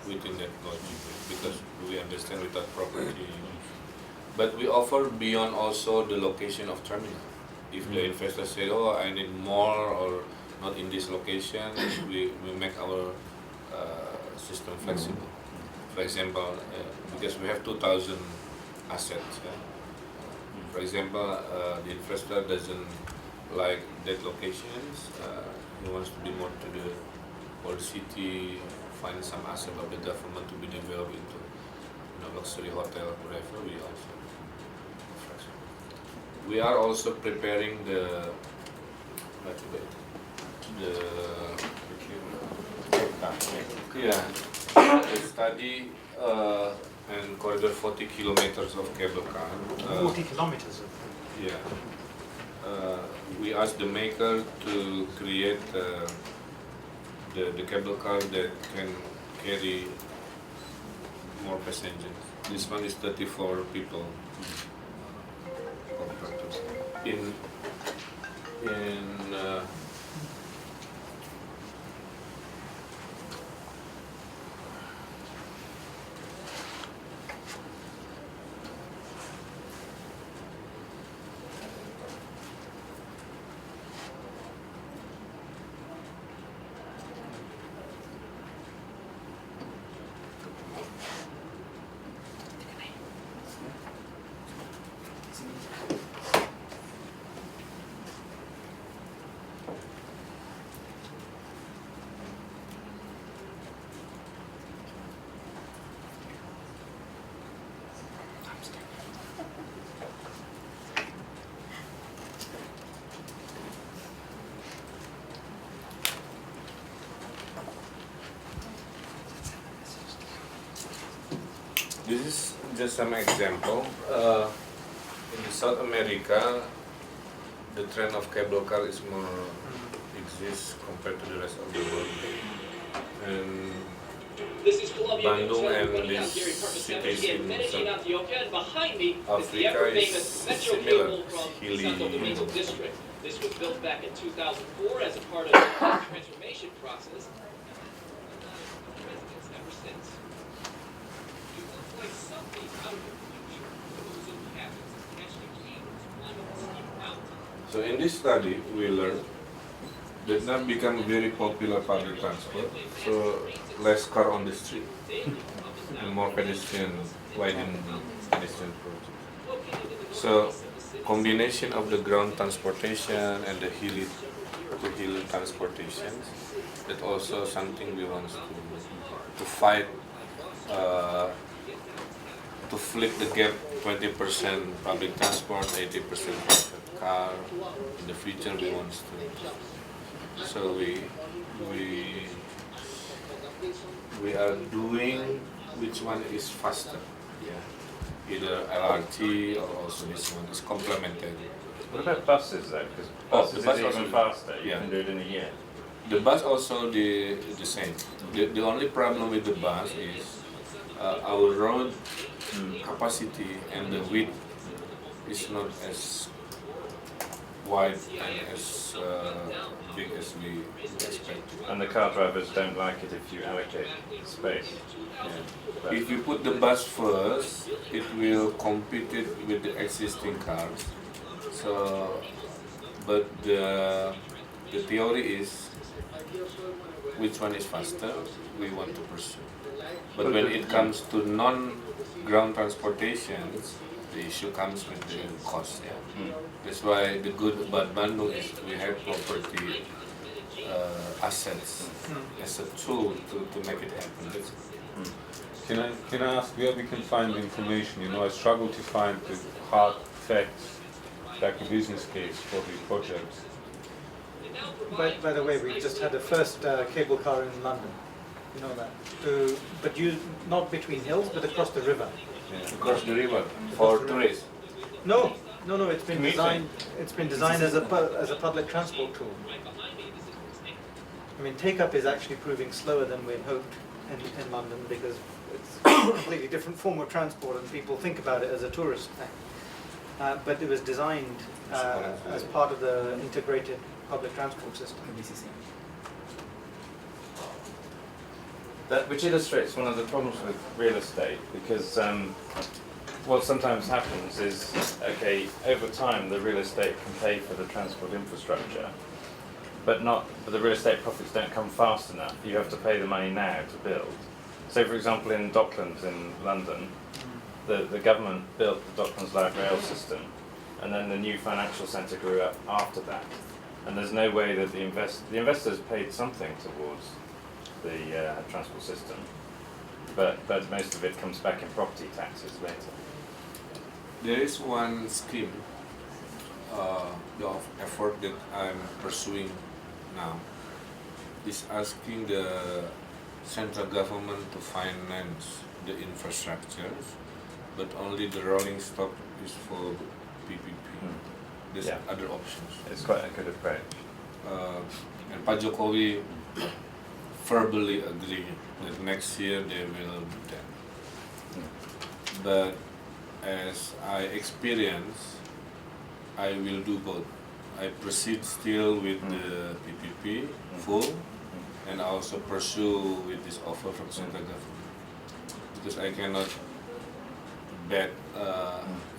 Within that logic, because we understand without property. But we offer beyond also the location of terminal. If the investor say, oh, I need more or not in this location, we make our system flexible. For example, because we have 2,000 assets. For example, the investor doesn't like that locations. He wants to be more to the old city, find some asset of the government to be developed into luxury hotel, whatever. We are also preparing the study and corridor 40 kilometers of cable car. 40 kilometers of. Yeah. we asked the maker to create the cable car that can carry more passengers. This one is 34 people. In this is just some example. In South America, the trend of cable car is more exists compared to the rest of the world. And Bandung and these cities in South Africa is similar, hilly. This was built back in 2004 as a part of the transformation process. Residents ever since. You look like something out of the future. Losing cabins, catching cables, climbing the steep mountain. So in this study, we learned that now become very popular public transport. So less car on the street and more pedestrian, widen pedestrian approach. So combination of the ground transportation and the hill transportation, that also something we want to fight, to flip the gap, 20% public transport, 80% private car. In the future we want to. So we are doing which one is faster. Yeah. Either LRT or also this one is complementary. What about buses though? Because buses bus is also- even faster. You yeah. can do it in a year. The bus also the same. The only problem with the bus is our road capacity and the width is not as wide and as big as we expected. And the car drivers don't like it if you allocate space. Yeah. If you put the bus first, it will compete it with the existing cars. So, but the theory is which one is faster, we want to pursue. But when it comes to non-ground transportation, the issue comes with the cost. Yeah. That's why the good about Bandung is we have property assets as a tool to make it happen. That's Can I ask where we can find the information? You know, I struggle to find the hard facts, like a business case for the project. By the way, we just had the first cable car in London. You know that. But not between hills, but across the river. across the river for tourists. No. It's been Commuting. designed. It's been designed as a public transport tool. I mean, take-up is actually proving slower than we'd hoped in London because it's a completely different form of transport, and people think about it as a tourist thing. But it was designed as part of the integrated public transport system. Which illustrates one of the problems with real estate, because what sometimes happens is, okay, over time the real estate can pay for the transport infrastructure, but the real estate profits don't come fast enough. You have to pay the money now to build. So for example in Docklands in London, the government built the Docklands light rail system, and then the new financial centre grew up after that. And there's no way that the investors paid something towards the transport system, but most of it comes back in property taxes later. There is one scheme, the effort that I'm pursuing now, is asking the central government to finance the infrastructure, but only the rolling stock is for PPP. there's Yeah. other options. It's quite a good approach. And Pak Jokowi verbally agree that next year they will do that. But as I experience, I will do both. I proceed still with the PPP full, and also pursue with this offer from central government, because I cannot bet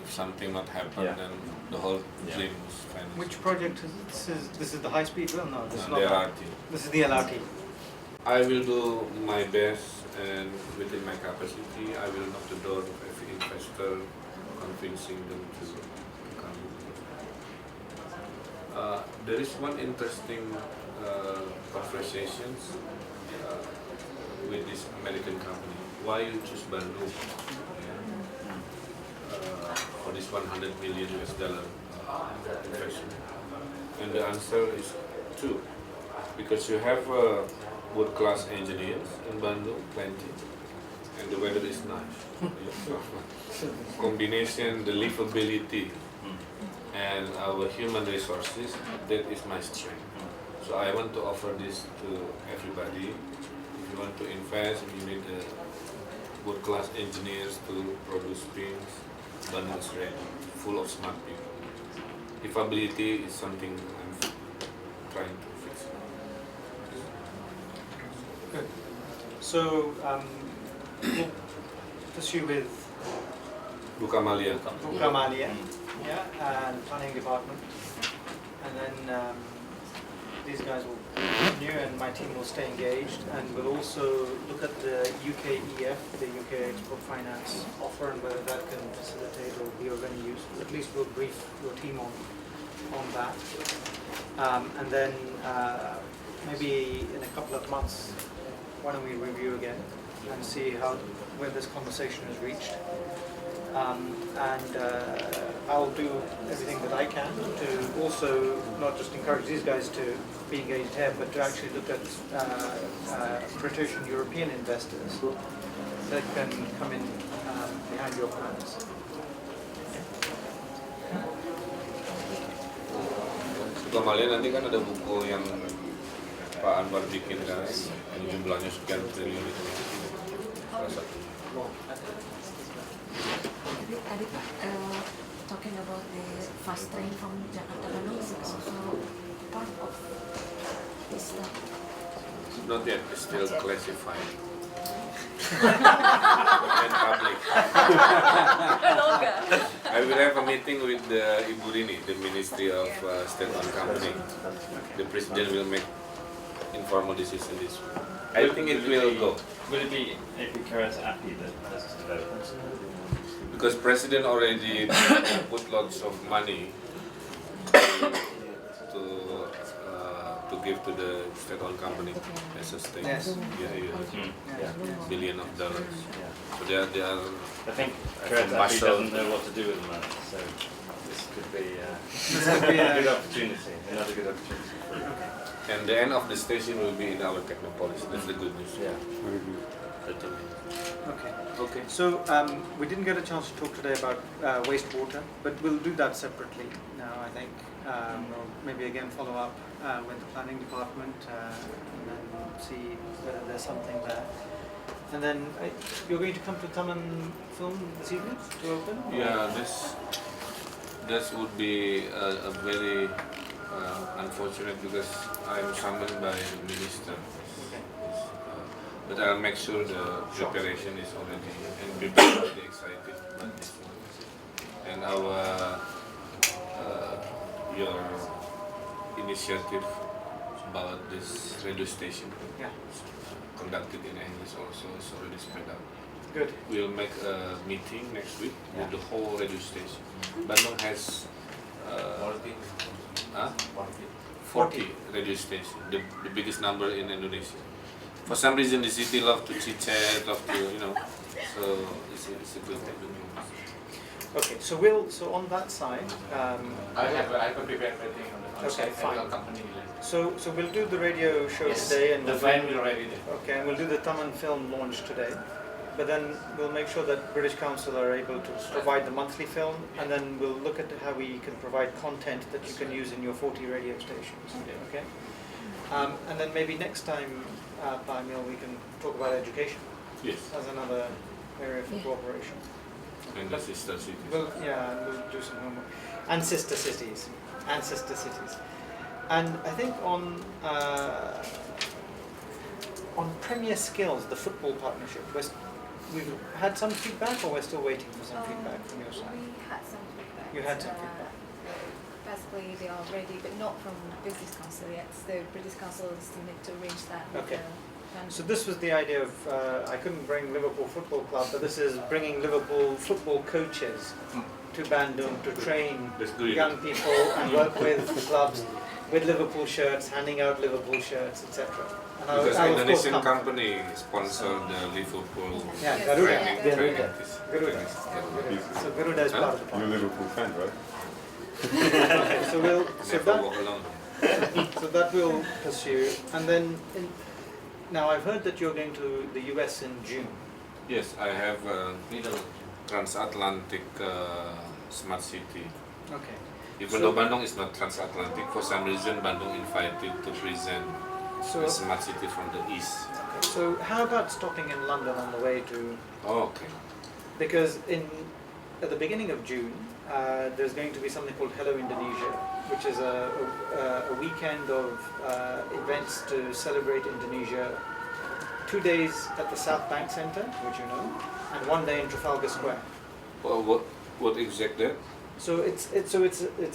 if something not happen, Yeah. then the whole Yeah. dream is finished. Which project is this? This is the high speed rail? No, this is The not. LRT. This is the LRT. I will do my best, and within my capacity, I will knock the door of every investor, convincing them to come. There is one interesting conversations with this American company. Why you choose Bandung for this 100 million US dollar investment? And the answer is two. Because you have world-class engineers in Bandung, plenty, and the weather is nice. Combination, the livability, and our human resources, that is my strength. So I want to offer this to everybody. If you want to invest, you need world-class engineers to produce things. Bandung is ready, full of smart people. Livability is something I'm trying to fix. Good. So we'll pursue with Bukamalia. Bukramalia, yeah, and planning department, and then these guys will continue, and my team will stay engaged, and we'll also look at the UKEF, the UK Export Finance offer, and whether that can facilitate or be of any use. At least we'll brief your team on that, and then maybe in a couple of months, why don't we review again and see where this conversation has reached. And I'll do everything that I can to also not just encourage these guys to be engaged here, but to actually look at British and European investors that can come in behind your plans. Bukamalia nanti kan ada buku yang Pak Anwar bikin kan, yang jumlahnya sekian triliun itu. Salah satu. Tadi Pak, talking about the fast train from Jakarta Bandung is also part of this stuff. Not yet, it's still classified. And public. I will have a meeting with the Ibu Rini, the Ministry of State-owned Company. The President will make informal decision this week. I think it will go. Will it be happy that this is developed? Because President already put lots of money to give to the state-owned company as a state. Yes. Yeah. Billion of dollars. So they are I think Kerja doesn't know what to do with the money, so this could be a good opportunity, another good opportunity. and the end of the station will be in our Technopolis. That's the good news. Yeah. Very good. Okay. Okay. So we didn't get a chance to talk today about wastewater, but we'll do that separately now, I think. We'll maybe again follow up with the planning department and then see whether there's something there. And then you're going to come to Taman Film this evening to open? or- Yeah, this would be a very unfortunate because I'm summoned by the minister. But I'll make sure the preparation is already, and people are already excited about this one. And your initiative about this radio station Yeah, conducted in English also is already spread out. good. We'll make a meeting next week with the whole radio station. Bandung has 40 radio stations, the biggest number in Indonesia. For some reason, the city love to chit chat, love to so it's a good thing. Okay, so on that side, I have a prepared everything on the Okay, site. fine. I will accompany you later. so we'll do the radio show Yes, today, and the van will already there. okay, and we'll do the Taman film launch today. but then we'll make sure that British Council are able to provide the monthly film, and then we'll look at how we can provide content that you can use in your 40 radio stations. Okay. And then maybe next time, Pamil, we can talk about education Yes. as another area for Yeah. cooperation. And the sister cities. We'll do some homework. And sister cities. And I think on Premier Skills, the football partnership, we've had some feedback, or we're still waiting for some feedback from your side? We had some feedback. You had some feedback. Basically, they are ready, but not from British Council yet. The British Council still need to arrange that. with Okay. the So this was the idea of, I couldn't bring Liverpool Football Club, but this is bringing Liverpool football coaches to Bandung to train Let's do it. young people and work with clubs with Liverpool shirts, handing out Liverpool shirts, etc. And Because I'll of course Indonesian come. company sponsored the Liverpool Yeah, Yes, Garuda. training. yeah. training. Garuda. So Garuda is part of the You're a part. Liverpool fan, right? So we'll Never walk alone. so that we'll pursue, and then now I've heard that you're going to the US in June. Yes, I have transatlantic smart city. Okay. Even though Bandung is not transatlantic, for some reason Bandung invited to present So the smart city from the east. so how about stopping in London on the way to? Oh, okay. Because at the beginning of June, there's going to be something called Hello Indonesia, which is a weekend of events to celebrate Indonesia. 2 days at the South Bank Centre, which you know, and 1 day in Trafalgar Square. Well, what exactly? So it's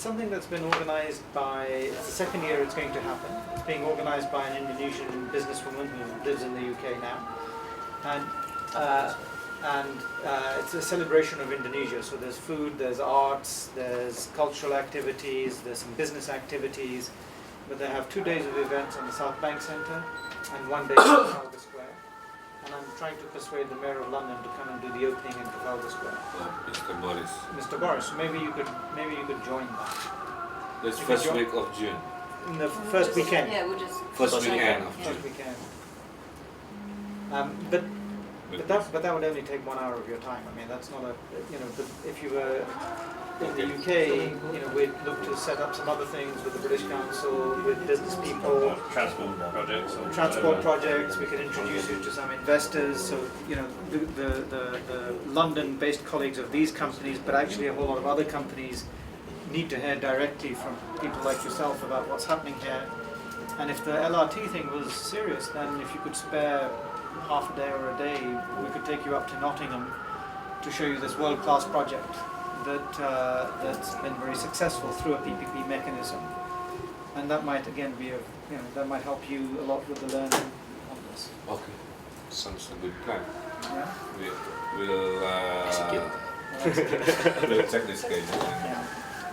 something that's been organised by. It's the second year it's going to happen. It's being organised by an Indonesian businesswoman who lives in the UK now, and it's a celebration of Indonesia. So there's food, there's arts, there's cultural activities, there's some business activities, but they have 2 days of events on the South Bank Centre and 1 day in Trafalgar Square. And I'm trying to persuade the Mayor of London to come and do the opening in Trafalgar Square. Mr. Boris. Mr. Boris, maybe you could join that. That's You first could week of June. In the first weekend. Yeah, we'll just. First weekend of First June. weekend. But that would only take 1 hour of your time. I mean, that's not a, you know, if you were in the UK, you know, we'd look to set up some other things with the British Council, with business people, Transport projects. Or transport whatever. projects. We could introduce you to some investors. So, you know, the London-based colleagues of these companies, but actually a whole lot of other companies need to hear directly from people like yourself about what's happening here. And if the LRT thing was serious, then if you could spare half a day or a day, we could take you up to Nottingham to show you this world-class project that's been very successful through a PPP mechanism. And that might again be that might help you a lot with the learning on this. Okay. Sounds a good plan. Yeah. We'll we'll check the schedule and Yeah.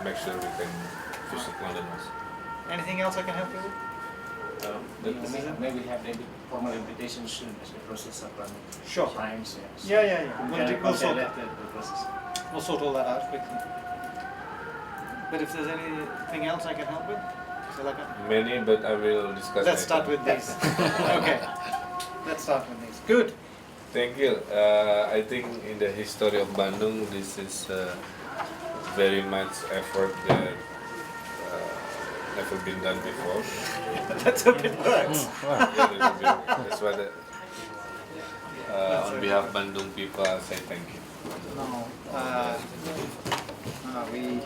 make sure we can visit London also. Anything else I can help you with? Maybe have maybe formal invitation soon as the process of running. Sure. Times, Yeah. We'll sort all that out quickly. But if there's anything else I can help with, so like Many, but I will discuss. let's later. start with these. Okay. Let's start with these. Good. Thank you. I think in the history of Bandung, this is very much effort that never been done before. Let's hope it works. That's why on behalf of Bandung people, I say thank you. No, we,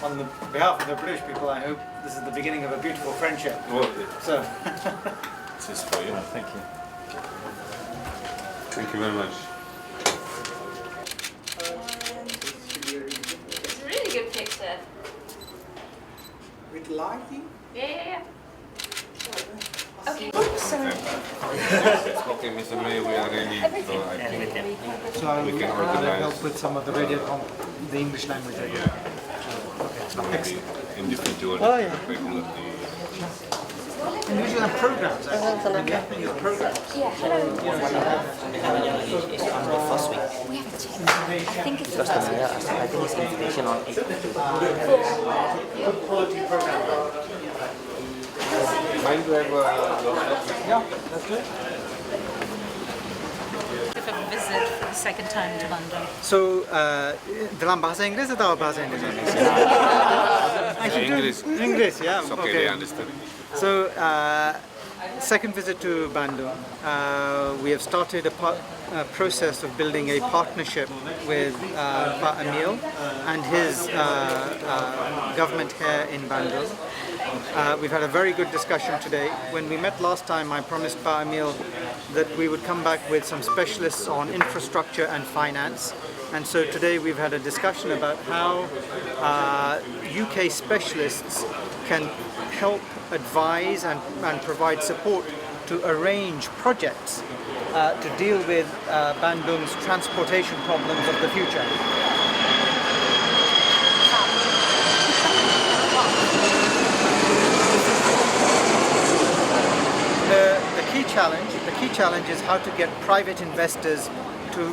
on the behalf of the British people, I hope this is the beginning of a beautiful friendship. So, This is for you. Thank you. Thank you very much. It's a really good picture. with lighting. Yeah. Okay. Okay, Mr. May, we are ready. So I think So I We will can organize. help with some of the radio, the English language. maybe individual, yeah. regularly. And usually have programs. Actually, maybe happening as programs. Yeah, hello. We have to check. I think it's I think it's invitation on 8. Good quality program. Mind to have a Yeah, that's good. of visit for the second time to Bandung? So, dalam bahasa Inggris atau bahasa Indonesia? English. English, yeah. It's okay, they understand. So, second visit to Bandung. We have started a process of building a partnership with Pak Emil and his government here in Bandung. We've had a very good discussion today. When we met last time, I promised Pak Emil that we would come back with some specialists on infrastructure and finance. And so today we've had a discussion about how UK specialists can help advise and provide support to arrange projects to deal with Bandung's transportation problems of the future. The key challenge is how to get private investors to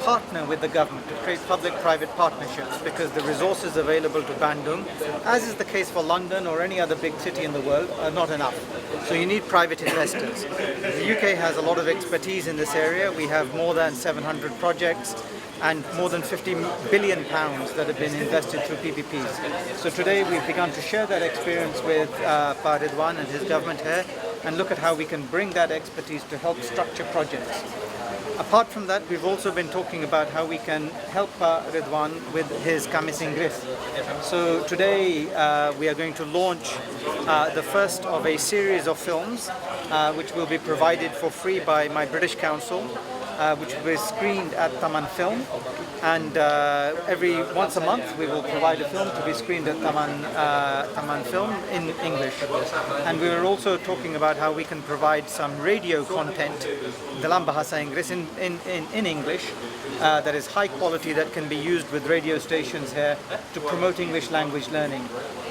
partner with the government, to create public-private partnerships, because the resources available to Bandung, as is the case for London or any other big city in the world, are not enough. So you need private investors. The UK has a lot of expertise in this area. We have more than 700 projects and more than 50 billion pounds that have been invested through PPPs. So today we've begun to share that experience with Pak Ridwan and his government here, and look at how we can bring that expertise to help structure projects. Apart from that, we've also been talking about how we can help Ridwan with his Kamis Inggris. So today we are going to launch the first of a series of films which will be provided for free by my British Council, which will be screened at Taman Film, and every once a month we will provide a film to be screened at Taman Film in English. And we are also talking about how we can provide some radio content dalam bahasa Inggris in English that is high quality, that can be used with radio stations here to promote English language learning,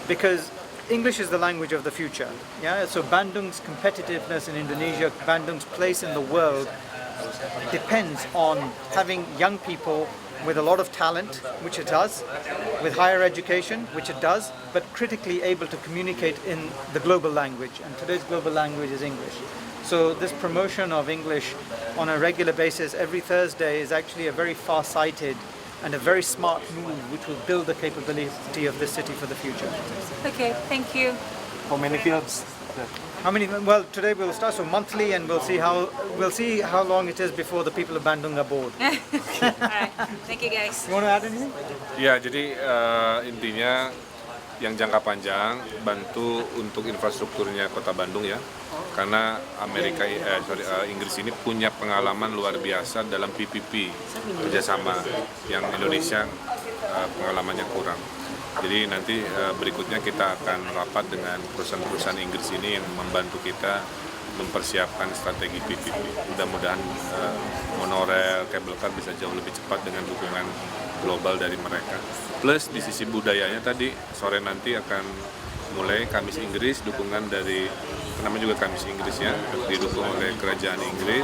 because English is the language of the future. Yeah, so Bandung's competitiveness in Indonesia, Bandung's place in the world, depends on having young people with a lot of talent, which it does, with higher education, which it does, but critically able to communicate in the global language. And today's global language is English. So this promotion of English on a regular basis every Thursday is actually a very far-sighted and a very smart move, which will build the capability of this city for the future. Okay, thank you. How many films? How many? Well, today we'll start so monthly, and we'll see how long it is before the people of Bandung are bored. Alright, thank you guys. You want to add anything? Ya, jadi intinya yang jangka panjang bantu untuk infrastrukturnya Kota Bandung ya, karena Inggris ini punya pengalaman luar biasa dalam PPP kerjasama yang Indonesia pengalamannya kurang. Jadi nanti berikutnya kita akan rapat dengan perusahaan-perusahaan Inggris ini yang membantu kita mempersiapkan strategi PPP. Mudah-mudahan monorail, cable car bisa jauh lebih cepat dengan dukungan global dari mereka. Plus di sisi budayanya tadi sore nanti akan mulai Kamis Inggris, dukungan dari namanya juga Kamis Inggris ya, didukung oleh Kerajaan Inggris.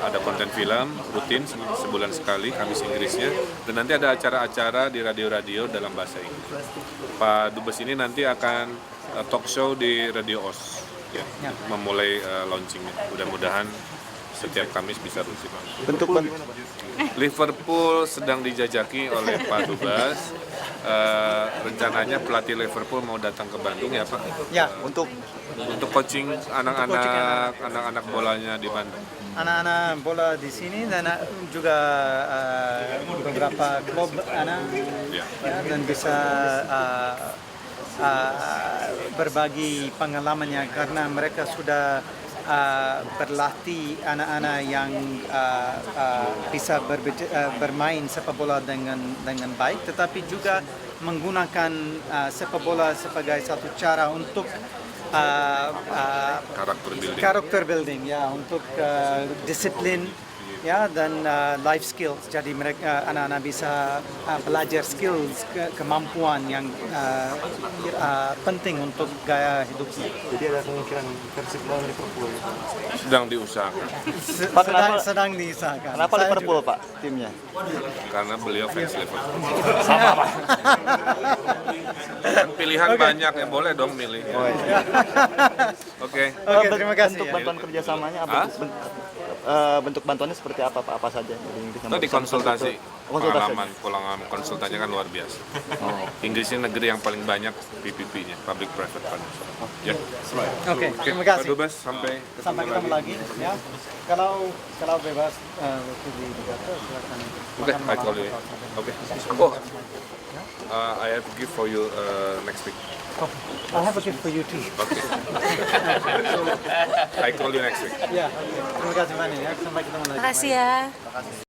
Ada konten film rutin sebulan sekali Kamis Inggrisnya, dan nanti ada acara-acara di radio-radio dalam bahasa Inggris. Pak Dubes ini nanti akan talk show di Radio OS ya, memulai launchingnya. Mudah-mudahan setiap Kamis bisa rutin. Bentuk Liverpool sedang dijajaki oleh Pak Dubes. Rencananya pelatih Liverpool mau datang ke Bandung ya Pak? Ya, untuk coaching anak-anak bolanya di Bandung. Anak-anak bola di sini dan juga beberapa klub anak ya, dan bisa berbagi pengalamannya, karena mereka sudah berlatih anak-anak yang bisa bermain sepak bola dengan baik, tetapi juga menggunakan sepak bola sebagai satu cara untuk karakter building ya, untuk disiplin ya, dan life skills. Jadi mereka anak-anak bisa belajar skills, kemampuan yang penting untuk gaya hidupnya. Jadi ada kemungkinan Persib lawan Liverpool. Sedang diusahakan. sedang diusahakan. Kenapa Liverpool Pak timnya? Karena beliau fans Liverpool. Sama Pak. Kan pilihan banyak ya, boleh dong milih. Oh, iya. Oke. Oke, terima kasih. Untuk bantuan kerjasamanya apa? bentuk bantuannya seperti apa Pak? Apa saja? Jadi Inggris yang Tadi bisa konsultasi, Konsultasi. pengalaman konsultasinya kan luar biasa. Inggris ini negeri yang paling banyak PPP-nya, Public Private Partnership. Ya. Oke, terima Pak kasih. Dubes, sampai ketemu lagi ya. Kalau bebas waktu di Jakarta silakan. Oke, I call you. Oke. Oh, I have gift for you next week. I'll have a gift for you too. Okay. I call you next week. Ya, terima kasih banyak ya. Sampai ketemu lagi. Makasih ya.